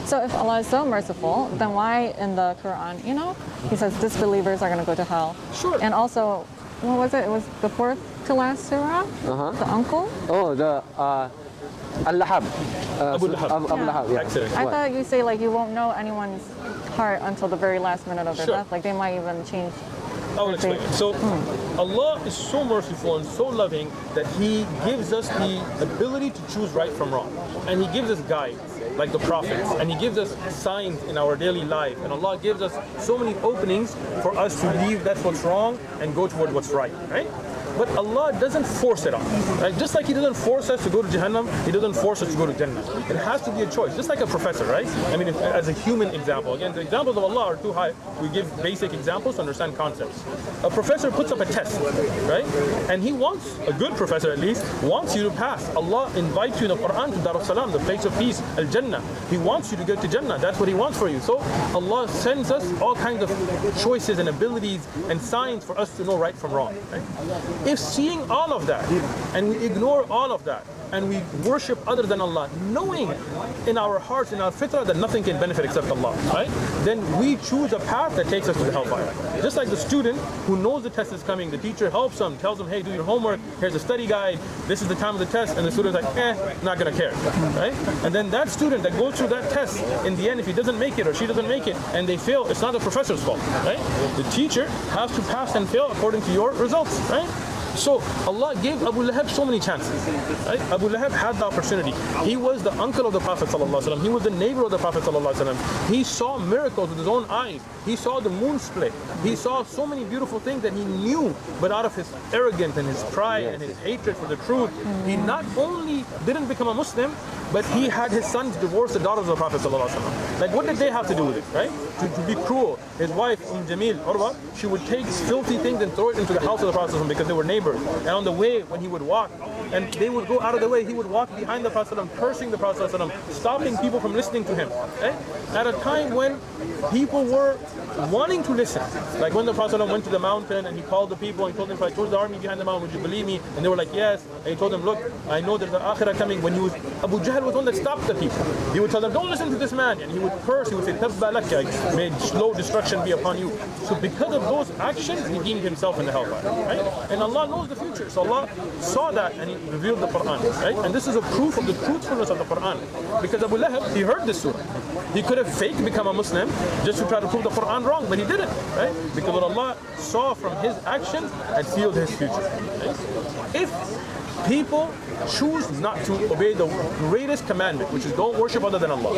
So if Allah is so merciful, then why in the Quran, He says disbelievers are going to go to hell? Sure. And also, what was it? It was the fourth to last surah? The uncle? Oh, the Al-Lahab. Abu Lahab. Abu Lahab, yeah. Excellent. I thought you say like you won't know anyone's heart until the very last minute of their Sure. death. Like they might even change. I will explain. So, Allah is so merciful and so loving that He gives us the ability to choose right from wrong. And He gives us guides, like the prophets. And He gives us signs in our daily life. And Allah gives us so many openings for us to leave that's what's wrong and go toward what's right, right? But Allah doesn't force it on us, right? Just like He doesn't force us to go to Jahannam, He doesn't force us to go to Jannah. It has to be a choice, just like a professor, right? I mean, as a human example. Again, the examples of Allah are too high. We give basic examples to understand concepts. A professor puts up a test, right? And he wants, a good professor at least, wants you to pass. Allah invites you in the Quran to Dar al-Salam, the place of peace, Al-Jannah. He wants you to get to Jannah. That's what He wants for you. So Allah sends us all kinds of choices and abilities and signs for us to know right from wrong, right? If seeing all of that and we ignore all of that and we worship other than Allah, knowing in our hearts, in our fitrah that nothing can benefit except Allah, right? Then we choose a path that takes us to the hellfire. Just like the student who knows the test is coming, the teacher helps him, tells him, hey, do your homework, here's a study guide, this is the time of the test, and the student's like, not gonna care, right? And then that student that goes through that test, in the end, if he doesn't make it or she doesn't make it, and they fail, it's not the professor's fault, right? The teacher has to pass and fail according to your results, right? So Allah gave Abu Lahab so many chances, right? Abu Lahab had the opportunity. He was the uncle of the Prophet ﷺ. He was the neighbor of the Prophet ﷺ. He saw miracles with his own eyes. He saw the moon split. He saw so many beautiful things that he knew, but out of his arrogance and his pride and his hatred for the truth, he not only didn't become a Muslim, but he had his sons divorce the daughters of the Prophet ﷺ. Like, what did they have to do with it, right? To be cruel. His wife, Jamil, Urwa, she would take filthy things and throw it into the house of the Prophet ﷺ because they were neighbors. And on the way, when he would walk, and they would go out of the way, he would walk behind the Prophet ﷺ, cursing the Prophet ﷺ, stopping people from listening to him. Right? At a time when people were wanting to listen. Like when the Prophet ﷺ went to the mountain and he called the people and he told them, if I told the army behind the mountain, would you believe me? And they were like, yes. And he told them, look, I know there's an akhirah coming. When Abu Jahl was the one that stopped the people. He would tell them, don't listen to this man. And he would curse, he would say, Tabba laka, may slow destruction be upon you. So because of those actions, he deemed himself in the hellfire. Right? And Allah knows the future. So Allah saw that and He revealed the Quran. Right? And this is a proof of the truthfulness of the Quran. Because Abu Lahab, he heard this surah. He could have faked become a Muslim just to try to prove the Quran wrong, but he didn't. Right? Because what Allah saw from his actions had sealed his future. Right? If people choose not to obey the greatest commandment, which is don't worship other than Allah,